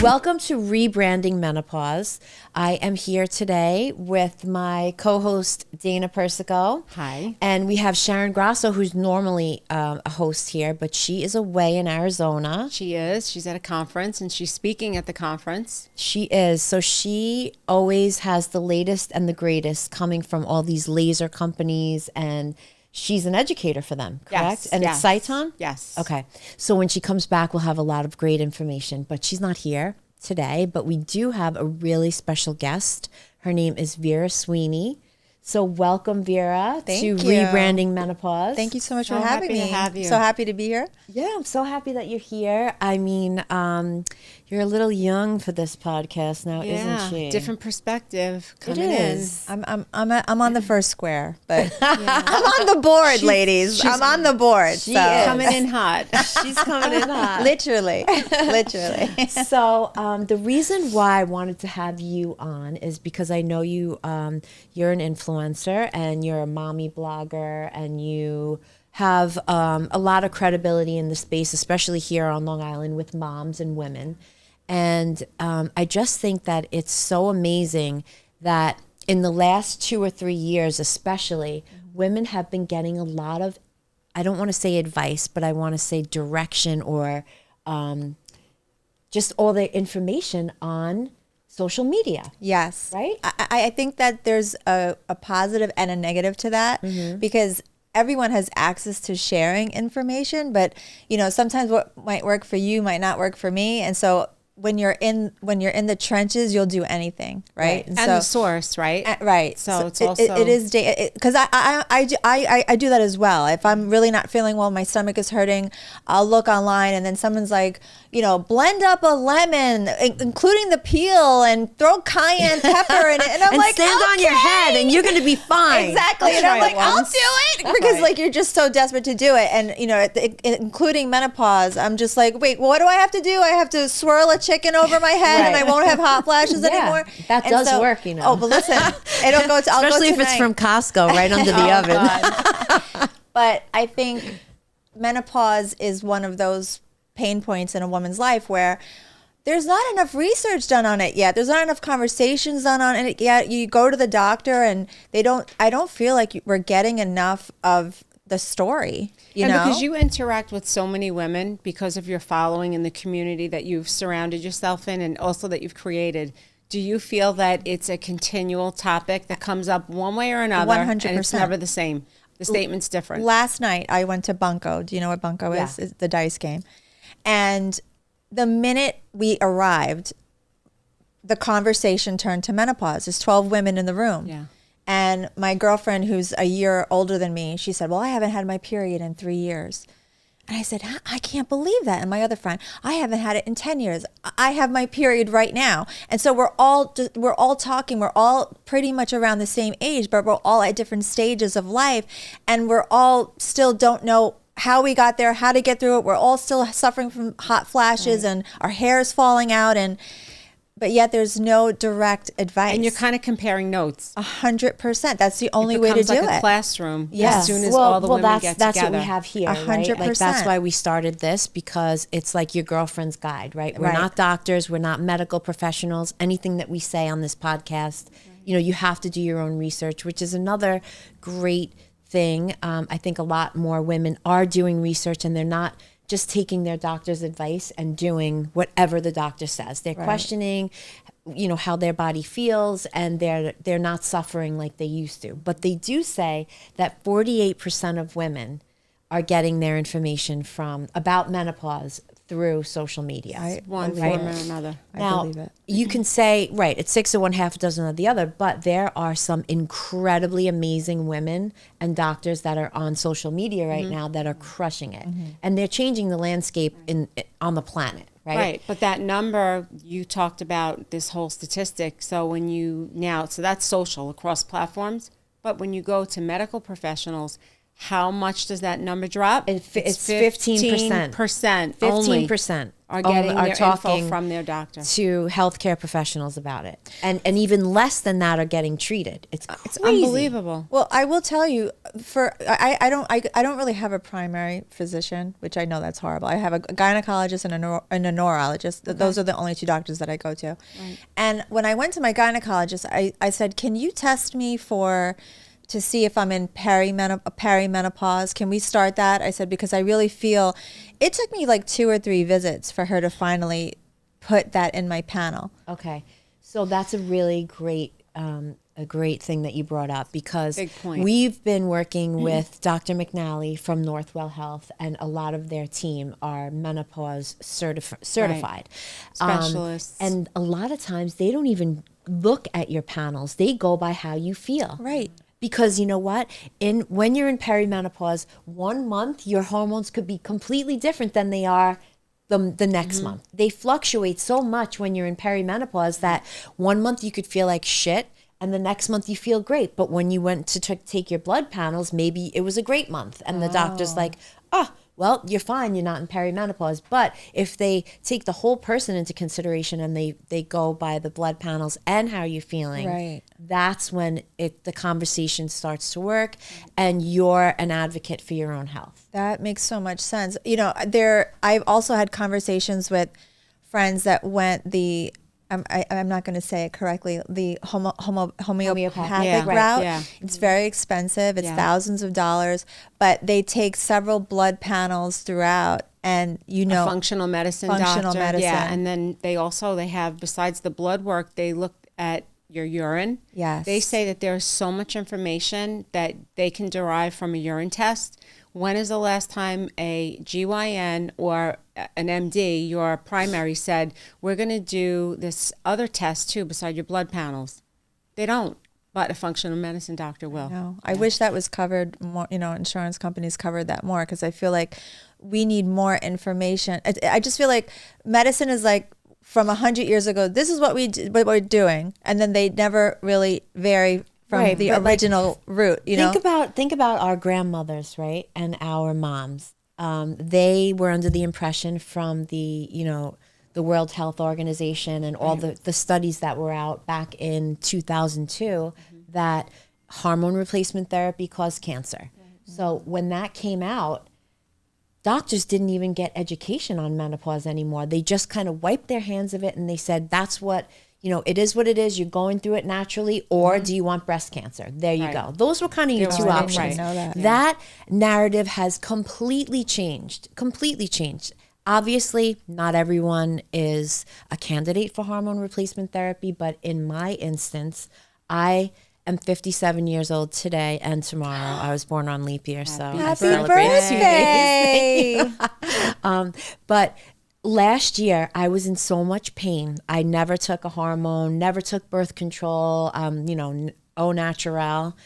Welcome to Rebranding Menopause. I am here today with my co-host, Dana Persico. Hi. And we have Sharon Grasso, who's normally a host here, but she is away in Arizona. She is. She's at a conference, and she's speaking at the conference. She is. So she always has the latest and the greatest coming from all these laser companies, and she's an educator for them, correct? Yes, and yes. it's Saiton? Yes. Okay. So when she comes back, we'll have a lot of great information, but she's not here today, but we do have a really special guest. Her name is Vera Sweeney. So welcome, Vera, Thank to you. Rebranding Menopause. Thank you so much So for having happy me. to have you. So happy to be here. Yeah, I'm so happy that you're here. I mean, you're a little young for this podcast now, isn't she? Different perspective coming is. I'm on the first square, but I'm on the board, ladies. I'm on the board. She so. is. Coming in hot. She's coming in hot. Literally. So the reason why I wanted to have you on is because I know you, you're an influencer and you're a mommy blogger, and you have a lot of credibility in the space, especially here on Long Island with moms and women. And I just think that it's so amazing that in the last 2 or 3 years, especially, women have been getting a lot of, I don't want to say advice, but I want to say direction, or just all the information on social media. Yes. Right? I think that there's a positive and a negative to that, because everyone has access to sharing information, but sometimes what might work for you might not work for me. And so when you're in the trenches, you'll do anything, right? And the source, right? Right. So it's also it is because I do that as well. If I'm really not feeling well, my stomach is hurting, I'll look online, and then someone's like, blend up a lemon, including the peel, and throw cayenne pepper in it, and I'm and like, stand on your head, and you're going to be fine. Exactly. And I'm like, I'll do it, because like you're just so desperate to do it, and including menopause, I'm just like, wait, what do I have to do? I have to swirl a chicken over my head, and I won't have hot flashes anymore. That does work, Oh, but listen, it'll go. Especially if it's from Costco, right under the oven. God. But I think menopause is one of those pain points in a woman's life where there's not enough research done on it yet. There's not enough conversations done on it yet. You go to the doctor, and I don't feel like we're getting enough of the story. Because you interact with so many women because of your following in the community that you've surrounded yourself in, and also that you've created. Do you feel that it's a continual topic that comes up one way or another? 100%. And it's never the same. The statement's different. Last night I went to Bunko. Do you know what Bunko is? It's the dice game. And the minute we arrived, the conversation turned to menopause. There's 12 women in the room. Yeah. And my girlfriend, who's a year older than me, she said, well, I haven't had my period in 3 years. And I said, I can't believe that. And my other friend, I haven't had it in 10 years. I have my period right now. And so we're all talking. We're all pretty much around the same age, but we're all at different stages of life. And we're all still don't know how we got there, how to get through it. We're all still suffering from hot flashes, and our hair is falling out. But yet there's no direct advice. And you're kind of comparing notes. 100%. That's the only way to do like it. A classroom. Yes. As soon as all the women get that's together. what we have here, 100%. right? Like, that's why we started this, because it's like your girlfriend's guide, right? We're not doctors. We're not medical professionals. Anything that we say on this podcast, you have to do your own research, which is another great thing. I think a lot more women are doing research, and they're not just taking their doctor's advice and doing whatever the doctor says. They're questioning, how their body feels, and they're not suffering like they used to. But they do say that 48% of women are getting their information about menopause through social media. One form or another. Now, I believe it. You can say, right, it's 6 of one, half a dozen of the other, but there are some incredibly amazing women and doctors that are on social media right now that are crushing it. And they're changing the landscape on the planet, right? Right, but that number, you talked about this whole statistic, so that's social across platforms, but when you go to medical professionals, how much does that number drop? It's 15%. 15% are getting their info from their doctor to healthcare professionals about it, and even less than that are getting treated. It's unbelievable. Well, I will tell you, I don't really have a primary physician, which I know that's horrible. I have a gynecologist and a neurologist. Okay. Those are the only two doctors that I go to. Right. And when I went to my gynecologist, I said, "Can you test me to see if I'm in perimenopause? Can we start that?" I said, because I really feel it took me like 2 or 3 visits for her to finally put that in my panel. Okay. So that's a really great thing that you brought up, because we've been working with Dr. McNally from Northwell Health, and a lot of their team are menopause certified. Specialists. And a lot of times they don't even look at your panels. They go by how you feel. Right. Because you know what? When you're in perimenopause, 1 month, your hormones could be completely different than they are the next month. They fluctuate so much when you're in perimenopause that 1 month you could feel like shit, and the next month you feel great. But when you went to take your blood panels, maybe it was a great month. And the doctor's like, oh, well, you're fine. You're not in perimenopause. But if they take the whole person into consideration and they go by the blood panels and how you're feeling, right, that's when the conversation starts to work, and you're an advocate for your own health. That makes so much sense. You know, I've also had conversations with friends that went I'm not going to say it correctly, the homeopathic route. Yeah. It's very expensive. It's thousands of dollars, but they take several blood panels throughout, and a functional medicine doctor. Yeah, and then they have, besides the blood work, they look at your urine. Yes. They say that there's so much information that they can derive from a urine test. When is the last time a GYN or an MD, your primary, said, we're going to do this other test too beside your blood panels? They don't, but a functional medicine doctor will. No, I wish that was covered more, insurance companies covered that more, because I feel like we need more information. I just feel like medicine is like, from 100 years ago, this is what we're doing, and then they never really vary from the original route. Think about our grandmothers, right, and our moms. They were under the impression from the World Health Organization and all the studies that were out back in 2002 that hormone replacement therapy caused cancer. So when that came out, doctors didn't even get education on menopause anymore. They just kind of wiped their hands of it, and they said, that's what, it is what it is. You're going through it naturally, or do you want breast cancer? There you go. Those were kind of your two options. That narrative has completely changed. Obviously, not everyone is a candidate for hormone replacement therapy, but in my instance, I am 57 years old today and tomorrow. I was born on leap year, so happy birthday! But last year, I was in so much pain. I never took a hormone, never took birth control, au naturel.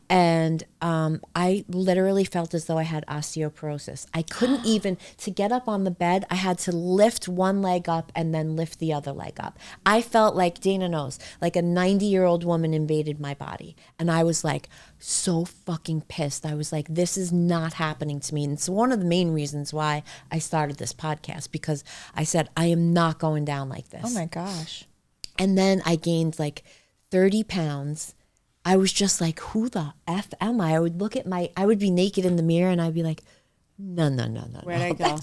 And I literally felt as though I had osteoporosis. I couldn't even, to get up on the bed, I had to lift one leg up and then lift the other leg up. I felt like, Dana knows, like a 90-year-old woman invaded my body. And I was like, so fucking pissed. I was like, this is not happening to me. And it's one of the main reasons why I started this podcast, because I said, I am not going down like this. Oh my gosh. And then I gained like 30 pounds. I was just like, who the F am I? I would be naked in the mirror and I'd be like, no. Where'd I go? That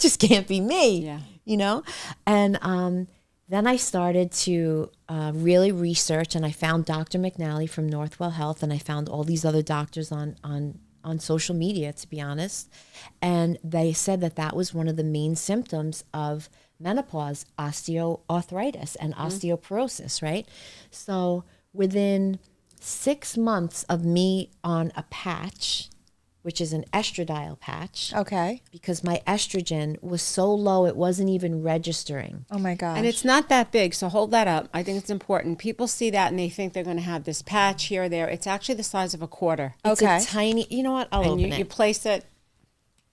just can't be me. Yeah. And then I started to really research, and I found Dr. McNally from Northwell Health, and I found all these other doctors on social media, to be honest. And they said that was one of the main symptoms of menopause, osteoarthritis and osteoporosis, right? So within 6 months of me on a patch, which is an estradiol patch. Okay. Because my estrogen was so low, it wasn't even registering. Oh my gosh. And it's not that big, so hold that up. I think it's important. People see that and they think they're going to have this patch here or there. It's actually the size of a quarter. It's a tiny, you know what? I'll open it. You place it.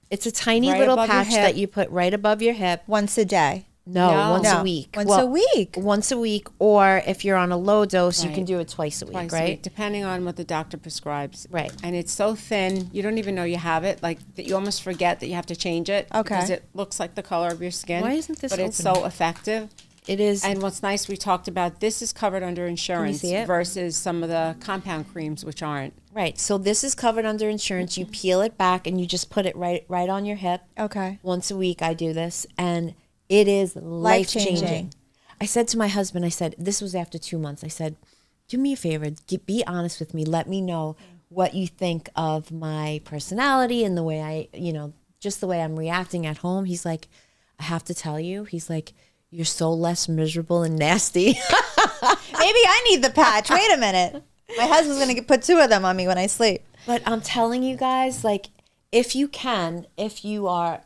It's a tiny little patch that you put right above your hip. Once a day. No, No. once a week. Once a week. Once a week, or if you're on a low dose, you can do it twice a week, Twice right? a week, depending on what the doctor prescribes. Right. And it's so thin, you don't even know you have it. Like that, you almost forget that you have to change it. Okay. Because it looks like the color of your skin. Why isn't this But it's open? so effective. It is. And what's nice, we talked about this is covered under insurance see it? versus some of the compound creams, which aren't. Right. So this is covered under insurance. You peel it back and you just put it right on your hip. Okay. Once a week I do this, and it is life-changing. I said to my husband, I said, this was after 2 months. I said, do me a favor, be honest with me. Let me know what you think of my personality and the way I, just the way I'm reacting at home. He's like, I have to tell you, he's like, you're so less miserable and nasty. Maybe I need the patch. Wait a minute. My husband's going to put 2 of them on me when I sleep. But I'm telling you guys, like, if you are,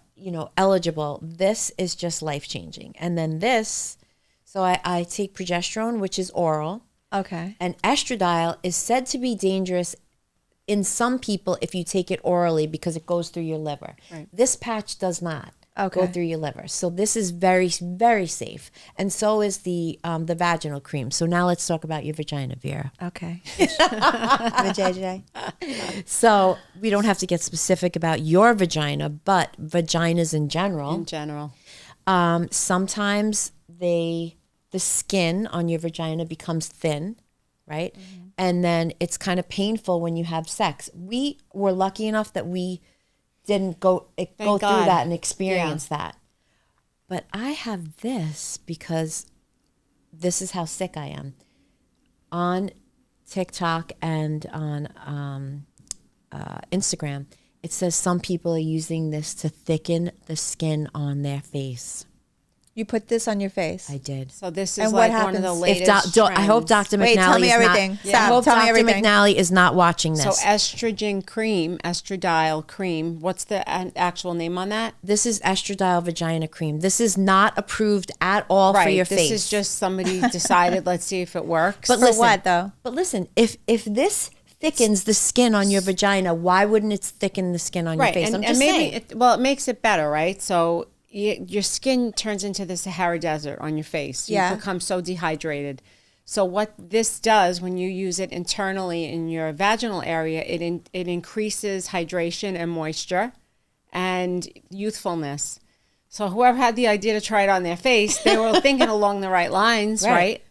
eligible, this is just life-changing. And then this, so I take progesterone, which is oral. Okay. And estradiol is said to be dangerous in some people if you take it orally because it goes through your liver. Right. This patch does not go Okay. through your liver. So this is very, very safe. And so is the vaginal cream. So now let's talk about your vagina, Vera. Okay. The JJ. So we don't have to get specific about your vagina, but vaginas in general. In general. Sometimes the skin on your vagina becomes thin, right? Mm-hmm. And then it's kind of painful when you have sex. We were lucky enough that we didn't go through God. that and experience that. But I have this because this is how sick I am. On TikTok and on Instagram, it says some people are using this to thicken the skin on their face. You put this on your face. I did. So this is And what like one of the happens? latest I hope trends. Dr. McNally Wait, tell me is everything. Not, Stop, I hope tell me Dr. everything. McNally is not watching this. So estrogen cream, estradiol cream, what's the actual name on that? This is estradiol vagina cream. This is not approved at all for your this face. is just somebody decided, let's see if it works. But For listen, what, though? But listen, if this thickens the skin on your vagina, why wouldn't it thicken the skin on your face? I'm just saying. it makes it better, right? So your skin turns into the Sahara Desert on your face. You become so dehydrated. So what this does when you use it internally in your vaginal area, it increases hydration and moisture and youthfulness. So whoever had the idea to try it on their face, they were thinking along the right lines, right?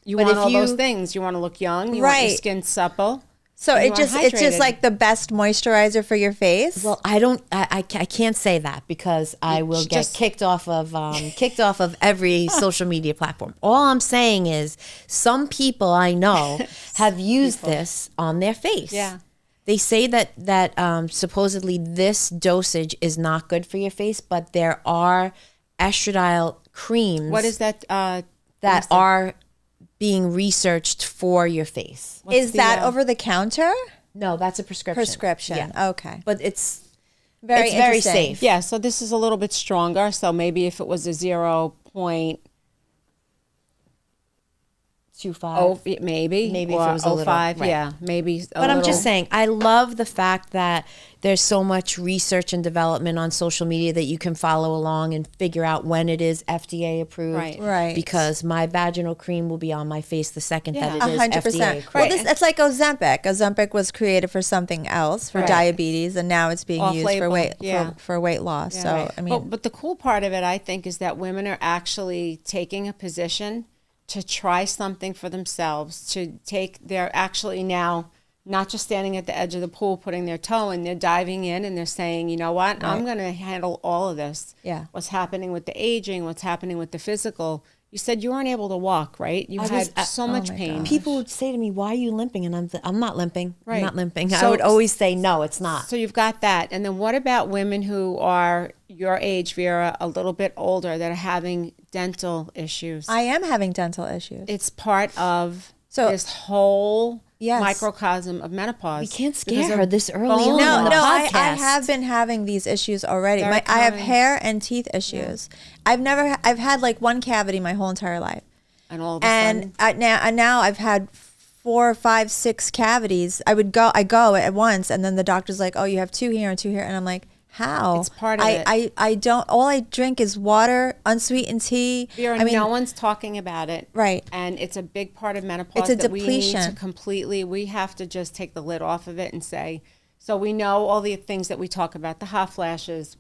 You want all those things. You want to look young. You want your skin supple. So it's just like the best moisturizer for your face. Well, I can't say that because I will get kicked off of every social media platform. All I'm saying is some people I know have used this on their face. Yeah. They say that supposedly this dosage is not good for your face, but there are estradiol creams. What is that? That are being researched for your face. Is that over the counter? No, that's a prescription. Prescription. Yeah. Okay. But it's very very interesting. safe. Yeah, so this is a little bit stronger. So maybe if it was a 0.25, maybe if it or was a little, 0.5, right. yeah, maybe. But I'm just saying, I love the fact that there's so much research and development on social media that you can follow along and figure out when it is FDA approved. Right. Because my vaginal cream will be on my face the second that it is 100%. FDA approved. Well, it's like Ozempic. Ozempic was created for something else, for diabetes, and now it's being used for weight loss. Yeah. So I mean, but the cool part of it, I think, is that women are actually taking a position to try something for themselves. They're actually now not just standing at the edge of the pool, putting their toe in, they're diving in and they're saying, you know what, I'm going to handle all of this. Yeah. What's happening with the aging, what's happening with the physical. You said you weren't able to walk, right? You had so much pain. People would say to me, why are you limping? And I'm not limping. Right. I'm not limping. So- I would always say, no, it's not. So you've got that. And then what about women who are your age, Vera, a little bit older, that are having dental issues? I am having dental issues. It's part of So- this whole Yes. microcosm of menopause. We can't Because scare her of this early bone on. loss. in the I podcast. have been having these issues already. Very I have common. hair and teeth issues. I've had like one cavity my whole entire life. And all of a sudden, And now I've had 4, 5, 6 cavities. I go at once, and then the doctor's like, "Oh, you have 2 here and 2 here," and I'm like, How? It's part of it. I don't, all I drink is water, unsweetened tea. Vera, no one's talking about it. Right. And it's a big part of menopause. It's a that depletion. We need to completely, we have to just take the lid off of it and say, so we know all the things that we talk about, the hot flashes,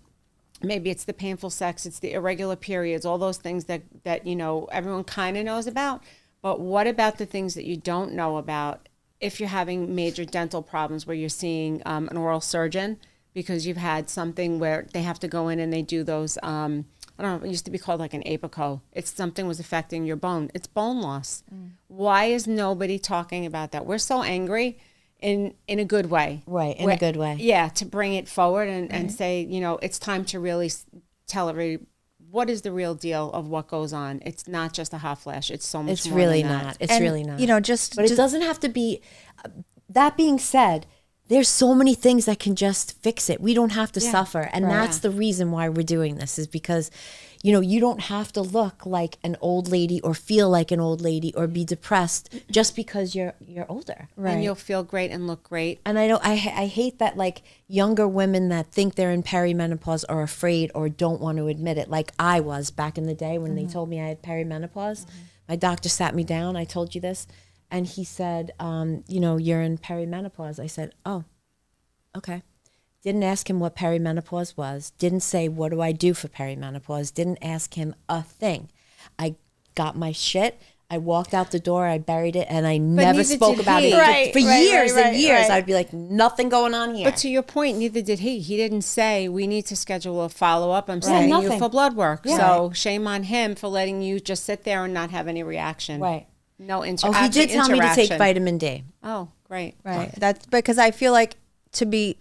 maybe it's the painful sex, it's the irregular periods, all those things that everyone kind of knows about. But what about the things that you don't know about if you're having major dental problems where you're seeing an oral surgeon because you've had something where they have to go in and they do those, I don't know, it used to be called like an apico. It's something was affecting your bone. It's bone loss. Why is nobody talking about that? We're so angry in a good way. Right, in a good way. Yeah, to bring it forward and say, it's time to really tell everybody what is the real deal of what goes on. It's not just a hot flash. It's so much more really than that. not. It's really not. But it doesn't have to be. That being said, there's so many things that can just fix it. We don't have to suffer. And that's the reason why we're doing this, is because, you don't have to look like an old lady or feel like an old lady or be depressed just because you're older. Right. And you'll feel great and look great. And I hate that, like, younger women that think they're in perimenopause are afraid or don't want to admit it. Like I was back in the day when they told me I had perimenopause. My doctor sat me down. I told you this. And he said, you're in perimenopause. I said, oh, okay. Didn't ask him what perimenopause was. Didn't say, what do I do for perimenopause? Didn't ask him a thing. I got my shit. I walked out the door. I buried it. And I never spoke about it for years and years. I'd be like, nothing going on here. But to your point, neither did he. He didn't say, we need to schedule a follow-up. I'm sending you for blood work. Yeah. So shame on him for letting you just sit there and not have any reaction. Right. No interaction. Oh, he did tell me to take vitamin D. Oh, great. Right. That's because I feel like, to be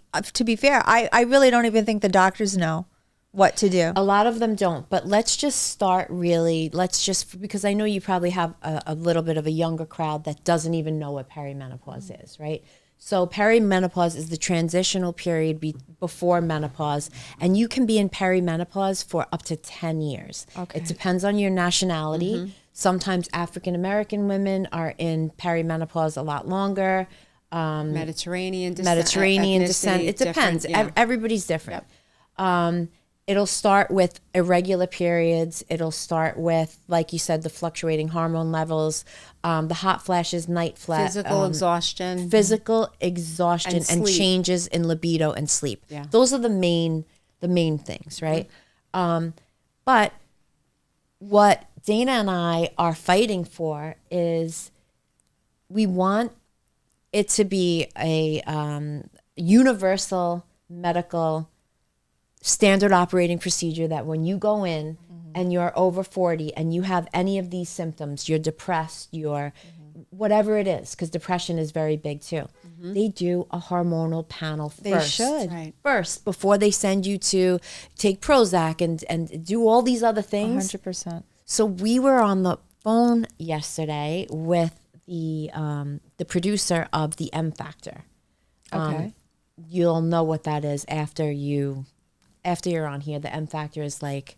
fair, I really don't even think the doctors know what to do. A lot of them don't, but let's just start because I know you probably have a little bit of a younger crowd that doesn't even know what perimenopause is, right? So perimenopause is the transitional period before menopause, and you can be in perimenopause for up to 10 years. Okay. It depends on your nationality. Sometimes African-American women are in perimenopause a lot longer. Mediterranean descent. It depends. Yeah. Everybody's different. Yep. It'll start with irregular periods. It'll start with, like you said, the fluctuating hormone levels, the hot flashes, night flash, physical exhaustion, and changes in libido and sleep. Yeah. Those are the main things, right? But what Dana and I are fighting for is we want it to be a universal medical standard operating procedure that when you go in and you're over 40 and you have any of these symptoms, you're depressed, you're whatever it is, because depression is very big too. They do a hormonal panel first. They should. First, before they send you to take Prozac and do all these other things. 100%. So we were on the phone yesterday with the producer of the M Factor. Okay. You'll know what that is after you're on here. The M Factor is like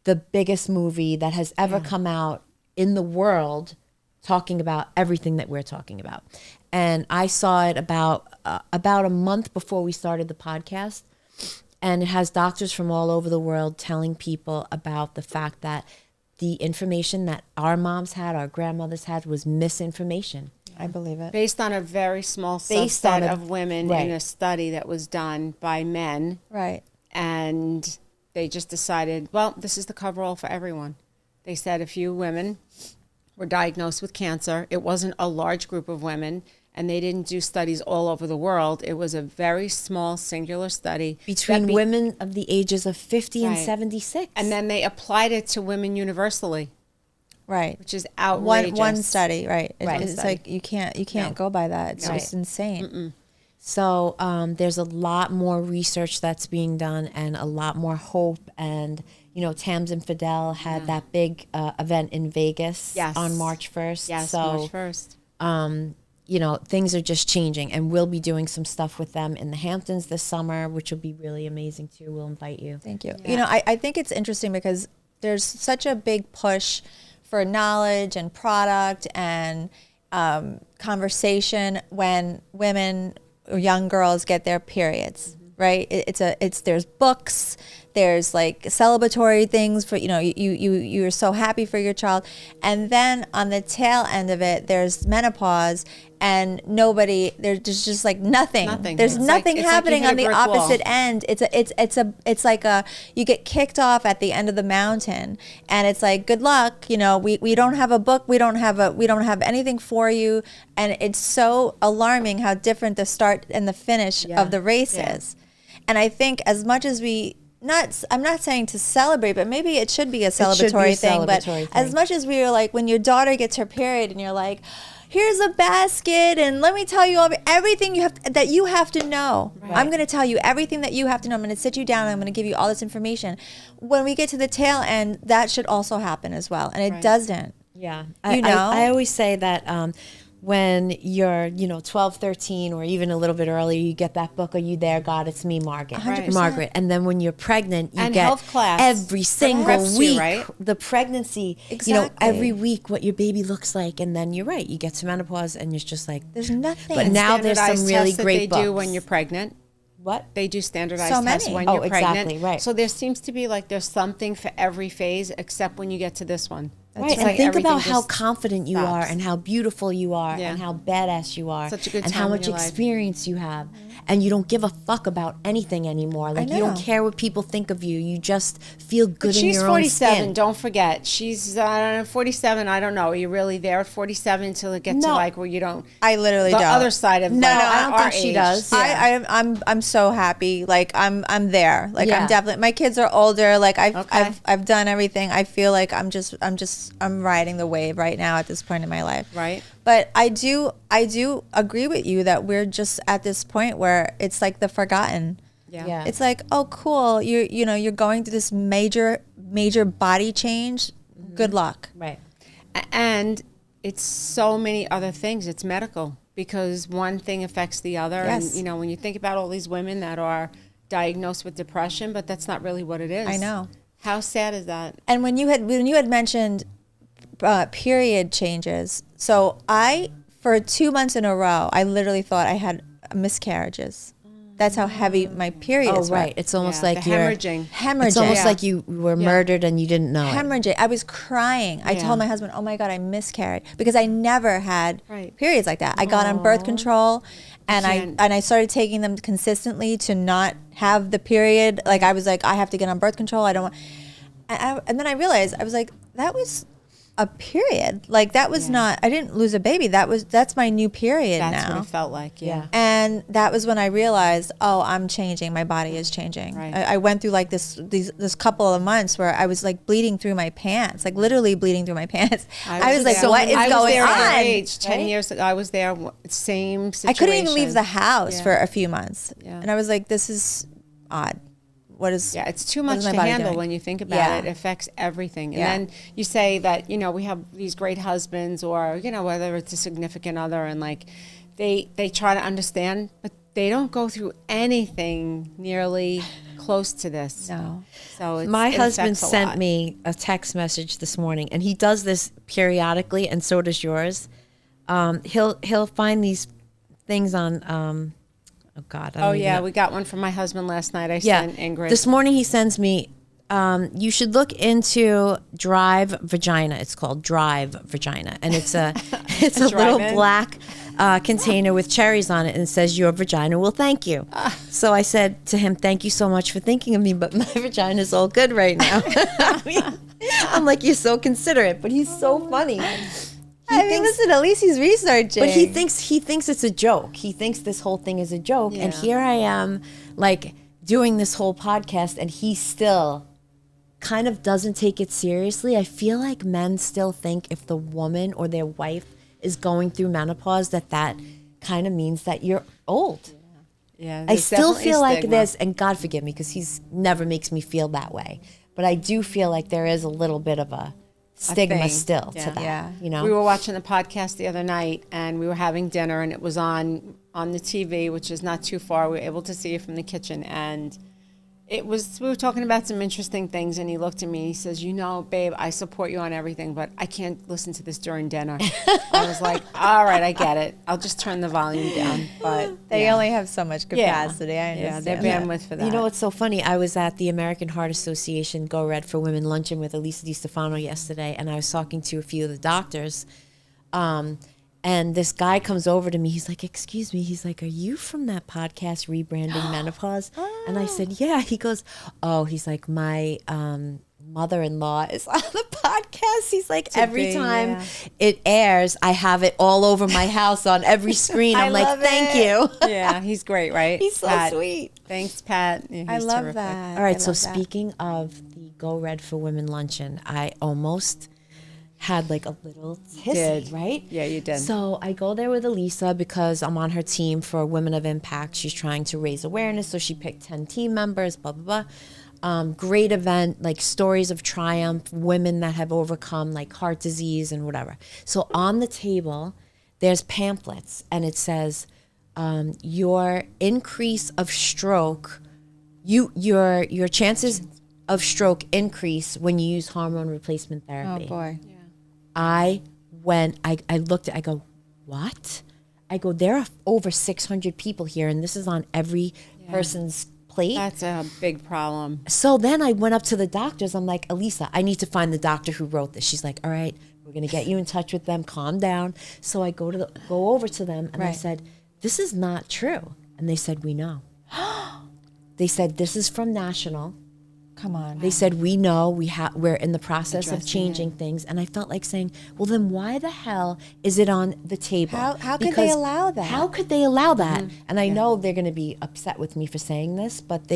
the biggest movie that has ever come out in the world, talking about everything that we're talking about. And I saw it about a month before we started the podcast. And it has doctors from all over the world telling people about the fact that the information that our moms had, our grandmothers had, was misinformation. I believe it. Based on a very small subset of women in a study that was done by men. Right. And they just decided, well, this is the coverall for everyone. They said a few women were diagnosed with cancer. It wasn't a large group of women, and they didn't do studies all over the world. It was a very small, singular study. Between women of the ages of 50 and 76. And then they applied it to women universally. Right. Which is outrageous. One study, right. It's study. like you can't go by that. It's just insane. Mm-mm. So there's a lot more research that's being done and a lot more hope. And, Tams and Fidel had that big event in Vegas on March 1st. Yes, so, March 1st. Things are just changing. And we'll be doing some stuff with them in the Hamptons this summer, which will be really amazing too. We'll invite you. Thank you. Yeah. I think it's interesting because there's such a big push for knowledge and product and conversation when women or young girls get their periods. right? There's books, there's like celebratory things for, you're so happy for your child. And then on the tail end of it, there's menopause, and there's just like nothing. There's nothing happening on the opposite end. It's like you get kicked off at the end of the mountain, and it's like, good luck. We don't have a book. We don't have anything for you. And it's so alarming how different the start and the finish of the race is. And I think as much as I'm not saying to celebrate, but maybe it should be a celebratory thing. But as much as we are like, when your daughter gets her period and you're like, here's a basket and let me tell you everything that you have to know. Right. I'm going to tell you everything that you have to know. I'm going to sit you down and I'm going to give you all this information. When we get to the tail end, that should also happen as well. And it doesn't. Yeah. I always say that when you're, 12, 13, or even a little bit earlier, you get that book, Are You There, God? It's Me, Margaret. 100%. Margaret. And then when you're pregnant, you and get health class. every single week, right? the pregnancy, every week what your baby looks like. And then you're right, you get to menopause and it's just like, there's nothing. But now there's some really great books. They do when you're pregnant. What? They do standardized tests when you're pregnant. Exactly, right. So there seems to be like there's something for every phase except when you get to this one. Right, and think about how confident you are and how beautiful you are and how badass you are. Such a good time and how much in your experience you have. And you don't give a fuck about anything anymore. Like, you don't care what people think of you. You just feel good in your own skin. She's 47, don't forget. She's 47, I don't know. Are you really there at 47 until it gets to like where you don't? I literally don't. The other side of I don't think she does. Yeah. I'm so happy. Like I'm there. Like I'm definitely, my kids are older. Like I've done everything. I feel like I'm riding the wave right now at this point in my life. Right. But I do agree with you that we're just at this point where it's like the forgotten. Yeah. It's like, oh, cool. You're going through this major body change. Mm-hmm. Good luck. Right. And it's so many other things. It's medical because one thing affects the other. Yes. And, when you think about all these women that are diagnosed with depression, but that's not really what it is. I know. How sad is that? And when you had mentioned period changes, so for 2 months in a row, I literally thought I had miscarriages. That's how heavy my periods were. Right. It's almost like you're hemorrhaging. It's almost like you were murdered and you didn't know hemorrhaging. I was crying. I told my husband, oh my God, I miscarried, because I never had periods like that. I got on birth control and I started taking them consistently to not have the period. Like I was like, I have to get on birth control. I don't want, and then I realized, I was like, that was a period. Like that was not, I didn't lose a baby. That's my new period now. That's what it felt like. Yeah. And that was when I realized, oh, I'm changing. My body is changing. Right. I went through like this couple of months where I was like bleeding through my pants, like literally bleeding through my pants. I was like, what is going on? I was there at your age, 10 years ago. I was there, same situation. I couldn't even leave the house for a few months. Yeah. And I was like, this is odd. It's too much to handle when you think about it. It affects everything. And then you say that, we have these great husbands or, whether it's a significant other and like they try to understand, but they don't go through anything nearly close to this. No. So my husband sent me a text message this morning, and he does this periodically, and so does yours. He'll find these things on oh God. We got one from my husband last night. I sent Ingrid. This morning he sends me, you should look into Drive Vagina. It's called Drive Vagina. And it's a little black container with cherries on it, and it says, your vagina will thank you. So I said to him, thank you so much for thinking of me, but my vagina is all good right now. I'm like, you're so considerate, but he's so funny. Listen, at least he's researching. But he thinks it's a joke. He thinks this whole thing is a joke. Yeah. And here I am, like, doing this whole podcast, and he still kind of doesn't take it seriously. I feel like men still think if the woman or their wife is going through menopause, that kind of means that you're old. Yeah. I still feel like this, and God forgive me, because he's never makes me feel that way. But I do feel like there is a little bit of a stigma still to that. Yeah. We were watching the podcast the other night, and we were having dinner, and it was on the TV, which is not too far. We were able to see it from the kitchen, and we were talking about some interesting things, and he looked at me and he says, you know, babe, I support you on everything, but I can't listen to this during dinner. I was like, all right, I get it. I'll just turn the volume down. But They only have so much capacity. I understand. their bandwidth for that. You know what's so funny? I was at the American Heart Association Go Red for Women luncheon with Elisa DiStefano yesterday, and I was talking to a few of the doctors. And this guy comes over to me. He's like, excuse me. He's like, are you from that podcast, Rebranding Menopause? And I said, yeah. He goes, oh, he's like, my mother-in-law is on the podcast. He's like, every time it airs, I have it all over my house on every screen. I'm like, thank you. Yeah, he's great, right? He's so Pat. sweet. Thanks, Pat. Yeah, I he's love terrific. that. All right, so speaking of the Go Red for Women luncheon, I almost had like a little hissy, right? Yeah, you did. So I go there with Elisa because I'm on her team for Women of Impact. She's trying to raise awareness, so she picked 10 team members, blah, blah, blah. Great event, like stories of triumph, women that have overcome like heart disease and whatever. So on the table, there's pamphlets, and it says, your increase of stroke, your chances of stroke increase when you use hormone replacement therapy. Oh, boy. I looked at, I go, what? I go, there are over 600 people here, and this is on every person's plate. That's a big problem. So then I went up to the doctors. I'm like, Elisa, I need to find the doctor who wrote this. She's like, all right, we're going to get you in touch with them. Calm down. So I go over to them, and I said, this is not true. And they said, we know. They said, this is from National. Come on. They said, we know we're in the process of changing things. And I felt like saying, well, then why the hell is it on the table? How could they allow that? How could they allow that? And I know they're going to be upset with me for saying this, but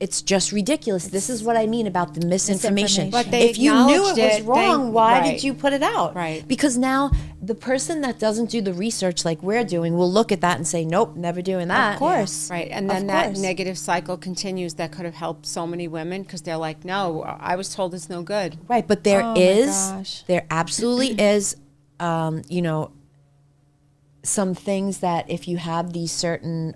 it's just ridiculous. This is what I mean about the misinformation. But they if you knew it was acknowledged it, wrong, why did you put it out? Right. Because now the person that doesn't do the research like we're doing will look at that and say, nope, never doing that. Of course. Right. And then that negative cycle continues that could have helped so many women because they're like, no, I was told it's no good. Right. But there absolutely is, some things that if you have these certain,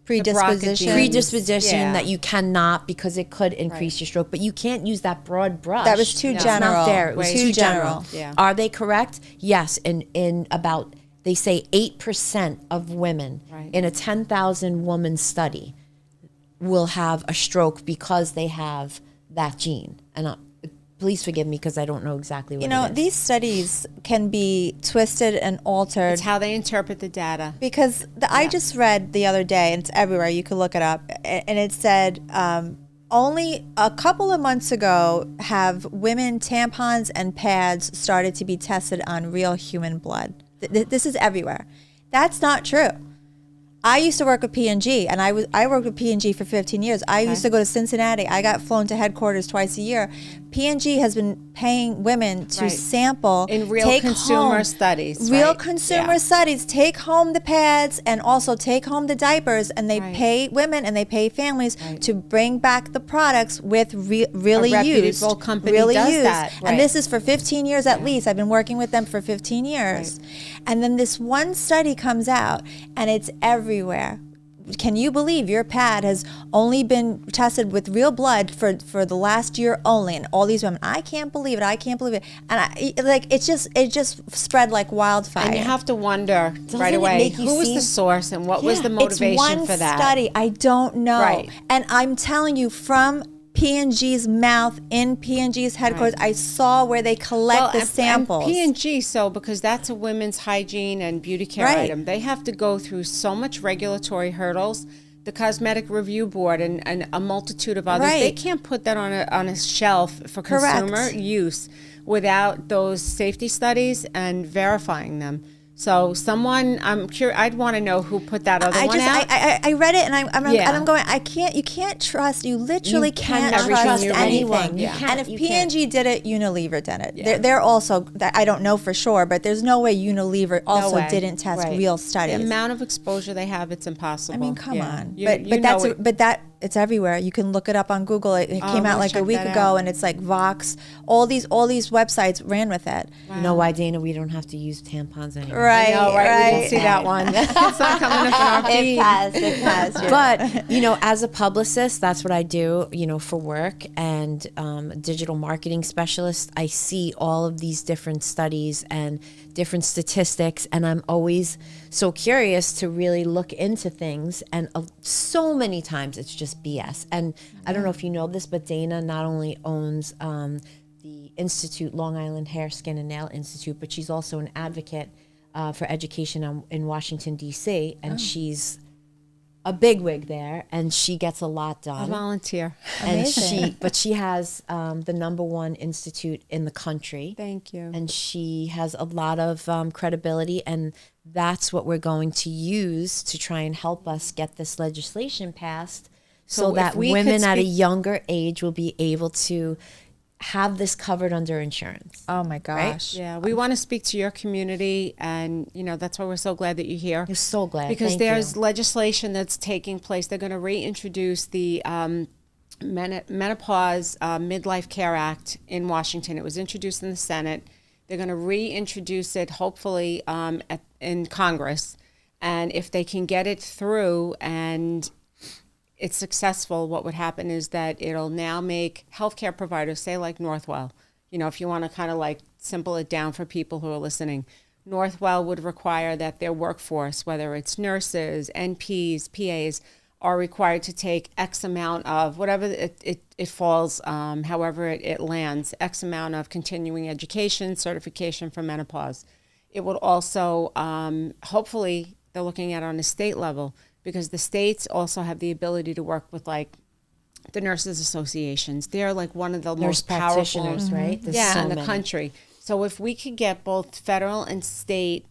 predisposition that you cannot, because it could increase your stroke, but you can't use that broad brush. That was too general. It's not there. It was too general. Yeah. Are they correct? Yes. In about, they say 8% of women in a 10,000 woman study will have a stroke because they have that gene. And please forgive me because I don't know exactly what it is. These studies can be twisted and altered. It's how they interpret the data. Because I just read the other day, and it's everywhere, you can look it up, and it said only a couple of months ago have women tampons and pads started to be tested on real human blood. This is everywhere. That's not true. I used to work with P&G, and I worked with P&G for 15 years. I used to go to Cincinnati. I got flown to headquarters twice a year. P&G has been paying women to sample in real consumer studies. Real consumer studies. Take home the pads and also take home the diapers, and they pay women and they pay families to bring back the products with really a used. reputable company does that. Right. And this is for 15 years at least. I've been working with them for 15 years. And then this one study comes out, and it's everywhere. Can you believe your pad has only been tested with real blood for the last year only, and all these women? I can't believe it. I can't believe it. And it just spread like wildfire. And you have to wonder right away who was the source and what was the motivation for that. It's one study. I don't know. Right. And I'm telling you, from P&G's mouth in P&G's headquarters, I saw where they collect the samples. And P&G, because that's a women's hygiene and beauty care item, they have to go through so much regulatory hurdles. The Cosmetic Review Board and a multitude of others, they can't put that on a shelf for consumer use without those safety studies and verifying them. So I'm curious. I'd want to know who put that other one out. I read it, and I'm going, you can't trust. You literally can't trust anything. Yeah. And if P&G did it, Unilever did it. They're also, I don't know for sure, but there's no way Unilever also didn't test real studies. The amount of exposure they have, it's impossible. I mean, come on. But It's everywhere. You can look it up on Google. It came out like a week ago, and it's like Vox. All these websites ran with it. Wow. You know why, Dana? We don't have to use tampons anymore. Right, right. We didn't see that one. It's not coming up in our feed. It passed. But, you know, as a publicist, that's what I do, you know, for work, and digital marketing specialist. I see all of these different studies and different statistics, and I'm always so curious to really look into things, and so many times it's just BS. And I don't know if you know this, but Dana not only owns the Institute, Long Island Hair, Skin and Nail Institute, but she's also an advocate for education in Washington, D.C., and she's a bigwig there, and she gets a lot done. A volunteer. And she has the #1 institute in the country. Thank you. And she has a lot of credibility, and that's what we're going to use to try and help us get this legislation passed, so that women at a younger age will be able to have this covered under insurance. Oh my gosh. Right? Yeah, we want to speak to your community, and you know that's why we're so glad that you're here. You're so glad. Because there's legislation that's taking place. They're going to reintroduce the Menopause Midlife Care Act in Washington. It was introduced in the Senate. They're going to reintroduce it, hopefully, in Congress. And if they can get it through and it's successful, what would happen is that it'll now make healthcare providers, say like Northwell, you know, if you want to kind of like simple it down for people who are listening, Northwell would require that their workforce, whether it's nurses, NPs, PAs, are required to take X amount of whatever it falls, however it lands, X amount of continuing education, certification for menopause. It would also, hopefully, they're looking at on a state level, because the states also have the ability to work with like the nurses associations. They're like one of the most powerful, right? In the country. So if we could get both federal and state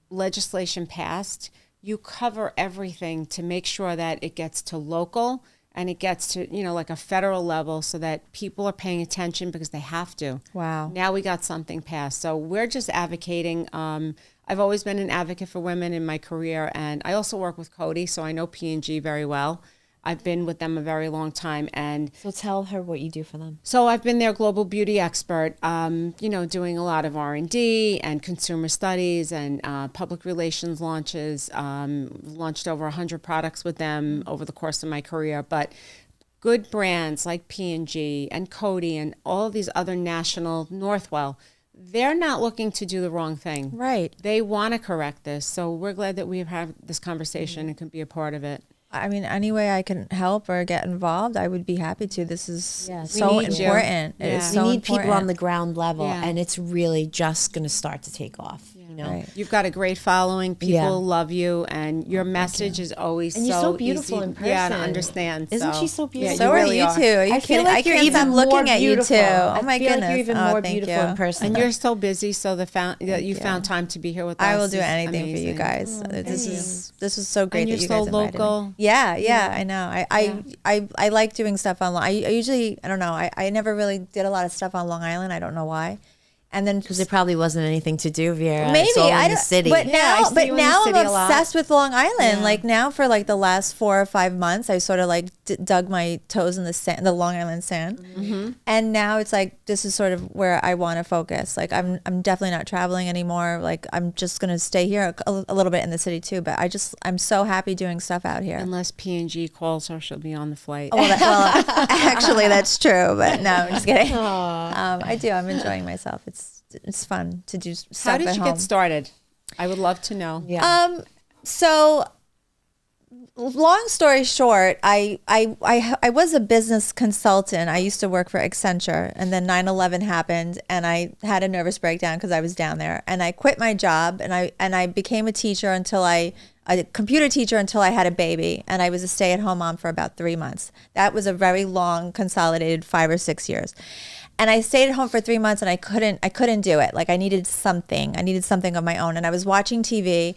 legislation passed, you cover everything to make sure that it gets to local and it gets to, you know, like a federal level, so that people are paying attention because they have to. Wow. Now we got something passed. So we're just advocating. I've always been an advocate for women in my career, and I also work with Cody, so I know P&G very well. I've been with them a very long time. And so tell her what you do for them. So I've been their global beauty expert, you know, doing a lot of R&D and consumer studies and public relations launches, launched over 100 products with them over the course of my career. But good brands like P&G and Cody and all of these other national, Northwell, they're not looking to do the wrong thing. Right. They want to correct this. So we're glad that we've had this conversation and can be a part of it. I mean, any way I can help or get involved, I would be happy to. This is so important. Yeah. It is so we need important. people on the ground level, and it's really just going to start to take off. You know, Right. You've got a great following. People love you, and your message is always and you're so beautiful easy, in person. to understand. Isn't she so beautiful? So are you too. Are you I feel kidding? like I you're can't even stop more looking at you beautiful. too. Oh my I feel goodness. like you're even more thank beautiful you. in person. And you're so busy, so you found time to be here with us. I will do is anything amazing. for you guys. This is so great And that you're you so guys invited local. me. Yeah, I know. I like doing stuff online. I usually, I don't know. I never really did a lot of stuff on Long Island. I don't know why. And then because there probably wasn't anything to do, Vera. Maybe it's all I in the don't. city. But now, I'm obsessed with Long Island. Yeah. Like now, for like the last 4 or 5 months, I sort of like dug my toes in the sand, the Long Island sand. Mm-hmm. And now it's like this is sort of where I want to focus. Like I'm definitely not traveling anymore. Like I'm just gonna stay here a little bit in the city too. But I'm so happy doing stuff out here. Unless P&G calls her, she'll be on the flight. Well, actually, that's true. But no, I'm just kidding. I do. I'm enjoying myself. It's fun to do stuff How did at you home. get started? I would love to know. Yeah. So long story short, I was a business consultant. I used to work for Accenture, and then 9/11 happened, and I had a nervous breakdown because I was down there, and I quit my job, and I became a teacher a computer teacher until I had a baby, and I was a stay-at-home mom for about 3 months. That was a very long, consolidated 5 or 6 years. And I stayed at home for 3 months, and I couldn't do it. Like I needed something of my own. And I was watching TV,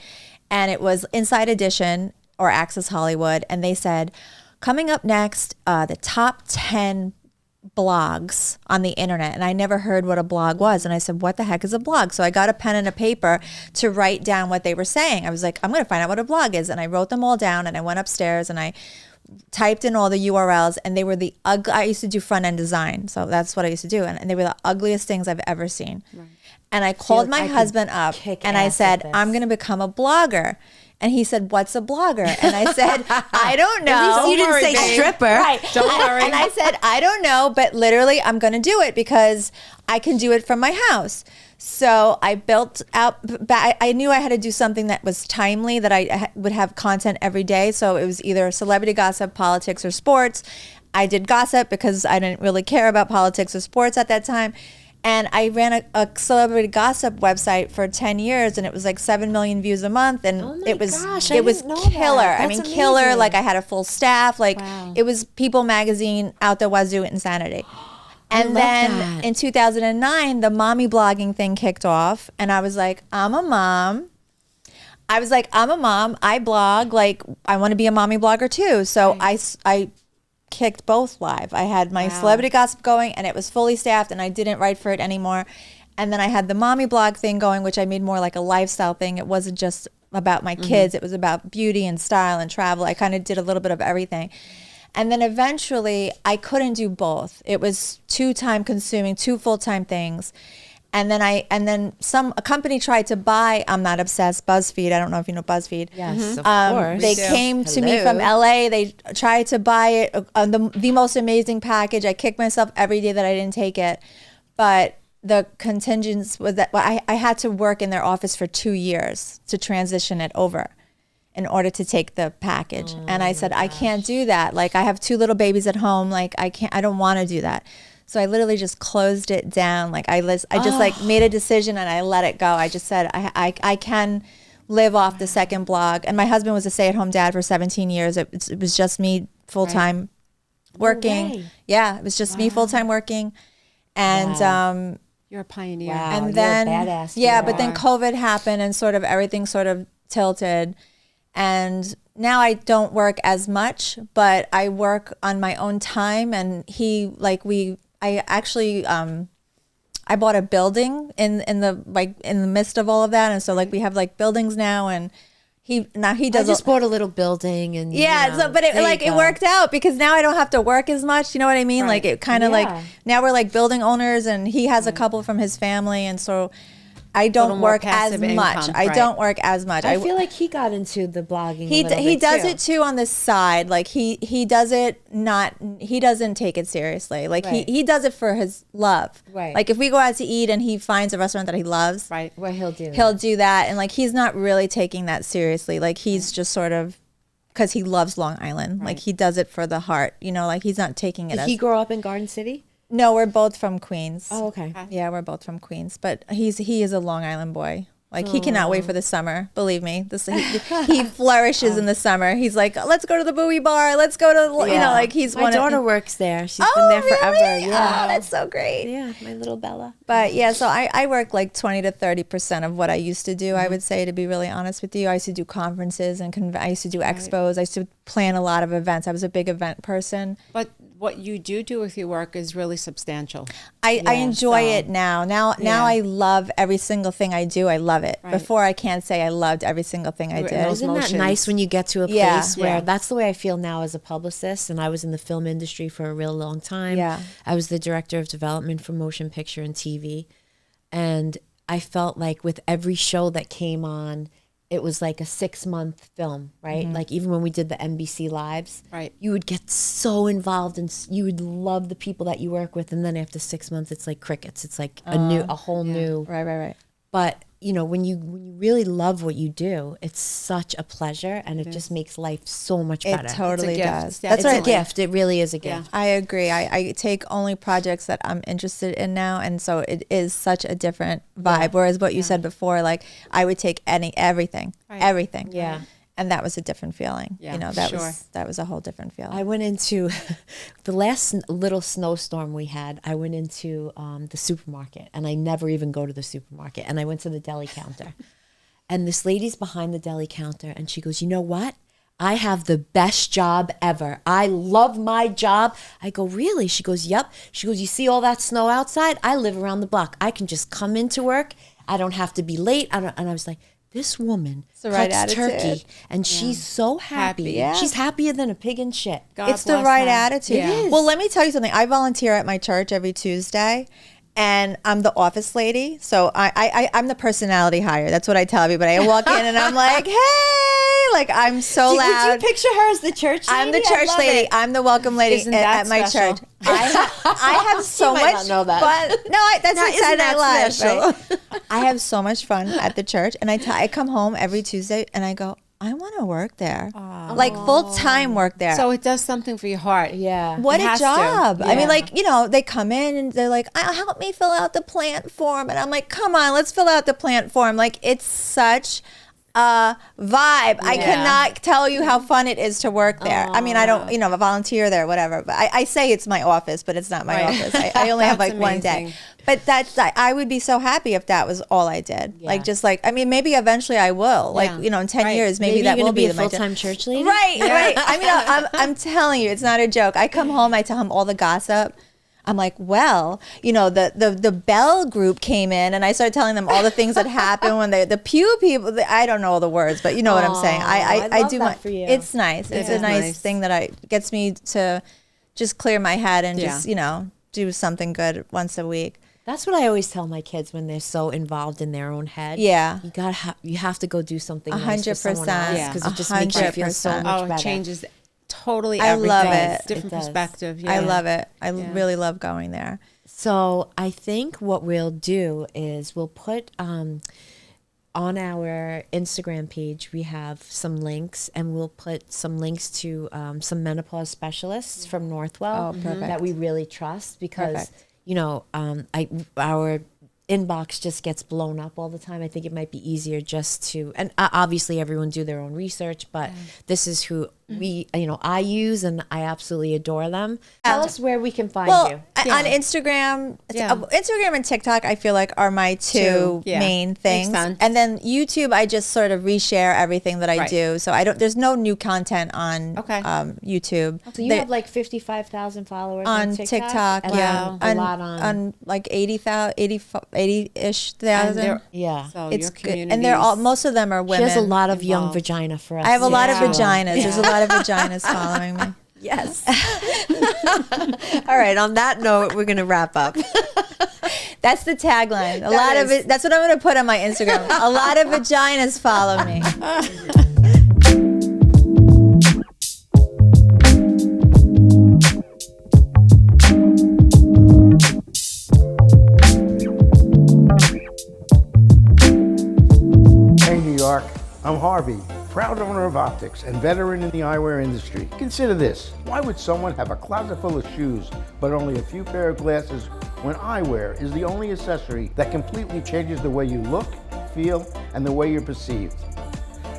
and it was Inside Edition or Access Hollywood. And they said, coming up next, the top 10 blogs on the internet. And I never heard what a blog was. And I said, what the heck is a blog? So I got a pen and a paper to write down what they were saying. I was like, I'm going to find out what a blog is. And I wrote them all down, and I went upstairs, and I typed in all the URLs, and they were the I used to do front end design, so that's what I used to do, and they were the ugliest things I've ever seen. Right. And I called my husband up and I said, I'm going to become a blogger. And he said, what's a blogger? And I said, I don't know. At least you didn't say stripper. Right. Don't worry. And I said, I don't know, but literally I'm going to do it because I can do it from my house. So I built out, I knew I had to do something that was timely, that I would have content every day. So it was either celebrity gossip, politics, or sports. I did gossip because I didn't really care about politics or sports at that time. And I ran a celebrity gossip website for 10 years, and it was like 7 million views a month. And it was killer. I mean, killer. Like I had a full staff. Like it was People Magazine out the wazoo insanity. And then in 2009, the mommy blogging thing kicked off, and I was like, I'm a mom. I blog. Like I want to be a mommy blogger too. So I kicked both live. I had my celebrity gossip going, and it was fully staffed, and I didn't write for it anymore. And then I had the mommy blog thing going, which I made more like a lifestyle thing. It wasn't just about my kids. It was about beauty and style and travel. I kind of did a little bit of everything. And then eventually I couldn't do both. It was too time consuming, two full-time things. And then a company tried to buy I'm Not Obsessed, BuzzFeed. I don't know if you know BuzzFeed. Yes, of course. They came to me from LA. They tried to buy it, the most amazing package. I kicked myself every day that I didn't take it. But the contingents was that I had to work in their office for 2 years to transition it over in order to take the package. And I said, I can't do that. Like I have 2 little babies at home. Like I don't want to do that. So I literally just closed it down. Like I just like made a decision and I let it go. I just said, I can live off the second blog. And my husband was a stay-at-home dad for 17 years. It was just me full-time working. No way. Yeah, it was just me full-time working. And you're a pioneer. Wow, and then you're a badass. Yeah, but then COVID happened and sort of everything sort of tilted. And now I don't work as much, but I work on my own time. And I bought a building in the midst of all of that, and so like we have like buildings now, and he does. I just bought a little building, and but it worked out because now I don't have to work as much. You know what I mean? Right. Like it kind of like now we're like building owners, and he has a couple from his family, and so I don't work as much. I don't work as much. I feel like he got into the blogging. He does it too on the side. Like he does it he doesn't take it seriously. Like he does it for his love. Right. Like if we go out to eat and he finds a restaurant that he loves, right, well he'll do that. And like he's not really taking that seriously. Like he's just sort of because he loves Long Island. Right. Like he does it for the heart. You know, like he's not taking it. Did he grow up in Garden City? No, we're both from Queens. Oh, okay. Yeah, we're both from Queens, but he is a Long Island boy. Like he cannot wait for the summer. Believe me, he flourishes in the summer. He's like, let's go to the Bowie Bar. Let's go to you know, like he's my daughter works there. She's been there forever. Really? Yeah, oh, that's so great. Yeah, my little Bella. But yeah, so I work like 20 to 30% of what I used to do. I would say, to be really honest with you, I used to do conferences and I used to do expos. I used to plan a lot of events. I was a big event person. But what you do with your work is really substantial. I enjoy it now. Now I love every single thing I do. I love it. Right. Before I can't say I loved every single thing I did. Isn't that nice when you get to a place where that's the way I feel now as a publicist, and I was in the film industry for a real long time. Yeah. I was the director of development for motion picture and TV. And I felt like with every show that came on, it was like a 6-month film, right? Mm-hmm. Like even when we did the NBC Lives, right, you would get so involved and you would love the people that you work with. And then after 6 months, it's like crickets. It's like a whole new. Right. But you know, when you really love what you do, it's such a pleasure, and it just makes life so much better. It totally does. That's a gift. It really is a gift. I agree. I take only projects that I'm interested in now, and so it is such a different vibe. Yeah. Whereas what you said before, like I would take everything. Yeah. And that was a different feeling. Yeah, you know, that was a whole different feeling. I went into the last little snowstorm we had. I went into the supermarket, and I never even go to the supermarket. And I went to the deli counter, and this lady's behind the deli counter, and she goes, "You know what? I have the best job ever. I love my job." I go, "Really?" She goes, "Yep." She goes, "You see all that snow outside? I live around the block. I can just come into work. I don't have to be late." And I was like, this woman the right cuts attitude. turkey and she's so happy. Yeah. She's happier than a pig in shit. God It's the bless right her. attitude. Yeah. It is. Well, let me tell you something. I volunteer at my church every Tuesday, and I'm the office lady. So I'm the personality hire. That's what I tell everybody. I walk in and I'm like, hey, like I'm so loud. Would you picture her as the church lady? I'm the I church love lady. it. I'm the welcome lady Isn't at that my special? church. I have so You might much not know that. fun. No, that's like isn't Saturday that Night Live. special? Right? I have so much fun at the church, and I come home every Tuesday and I go, I want to work there, like full time work there. So it does something for your heart. Yeah. What It a has to. job. I Yeah. mean, like, they come in and they're like, help me fill out the plant form. And I'm like, come on, let's fill out the plant form. Like, it's such a vibe. I cannot tell you how fun it is to work there. I mean, I don't, volunteer there, whatever. But I say it's my office, but it's not my office. I only have like That's one day. amazing. But I would be so happy if that was all I did. Yeah. Like, just like, I mean, maybe eventually I will. Like, Yeah. in 10 Right. years, maybe that you're will gonna be a my job. full-time church lady. Right, right. I mean, I'm telling you, it's not a joke. I come home, I tell him all the gossip. I'm like, well, the Bell group came in, and I started telling them all the things that happened when the Pew people. I don't know all the words, but you know what I'm saying. I love do that for you. It's nice. It's a nice thing that gets me to just clear my head and just do something good once a week. That's what I always tell my kids when they're so involved in their own head. Yeah. You have to go do something nice for 100%. someone else Yeah. because it just makes you feel so 100%. much Oh, better. it changes totally I everything. love it. Different It does. perspective. Yeah. I love it. I really love going there. So I think what we'll do is we'll put on our Instagram page, we have some links, and we'll put some links to some menopause specialists from Northwell that we really trust because, our inbox just gets blown up all the time. I think it might be easier just to, and obviously everyone do their own research, but this is who I use, and I absolutely adore them. Tell us where we can find you. On Instagram, Yeah. Instagram and TikTok, I feel like are my two Yeah. main Makes things. sense. And then YouTube, I just sort of reshare everything that I Right. do. So there's no new content on YouTube. So you have like 55,000 followers on on TikTok, and yeah, a lot on like 80-ish thousand. yeah. So It's your good, and they're all. Most of them are She women. has a lot of young involved. vagina for us. I have a lot of Yeah. vaginas. There's a lot of vaginas following me. Yes. All right. On that note, we're going to wrap up. That's the tagline. A lot of it. That's what I'm going to put on my Instagram. A lot of vaginas follow me. Hey, New York. I'm Harvey, proud owner of Optics and veteran in the eyewear industry. Consider this. Why would someone have a closet full of shoes but only a few pair of glasses when eyewear is the only accessory that completely changes the way you look, feel, and the way you're perceived?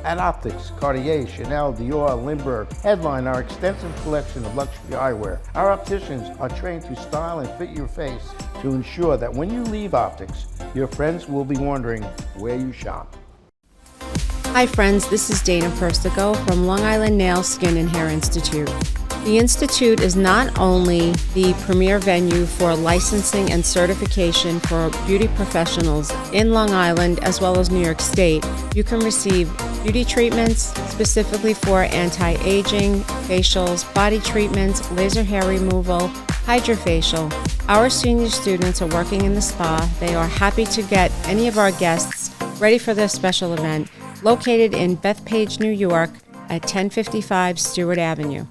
At Optics, Cartier, Chanel, Dior, Lindbergh headline our extensive collection of luxury eyewear. Our opticians are trained to style and fit your face to ensure that when you leave Optics, your friends will be wondering where you shop. Hi friends, this is Dana Persico from Long Island Nail, Skin and Hair Institute. The Institute is not only the premier venue for licensing and certification for beauty professionals in Long Island as well as New York State. You can receive beauty treatments specifically for anti-aging, facials, body treatments, laser hair removal, hydrofacial. Our senior students are working in the spa. They are happy to get any of our guests ready for this special event located in Bethpage, New York at 1055 Stewart Avenue.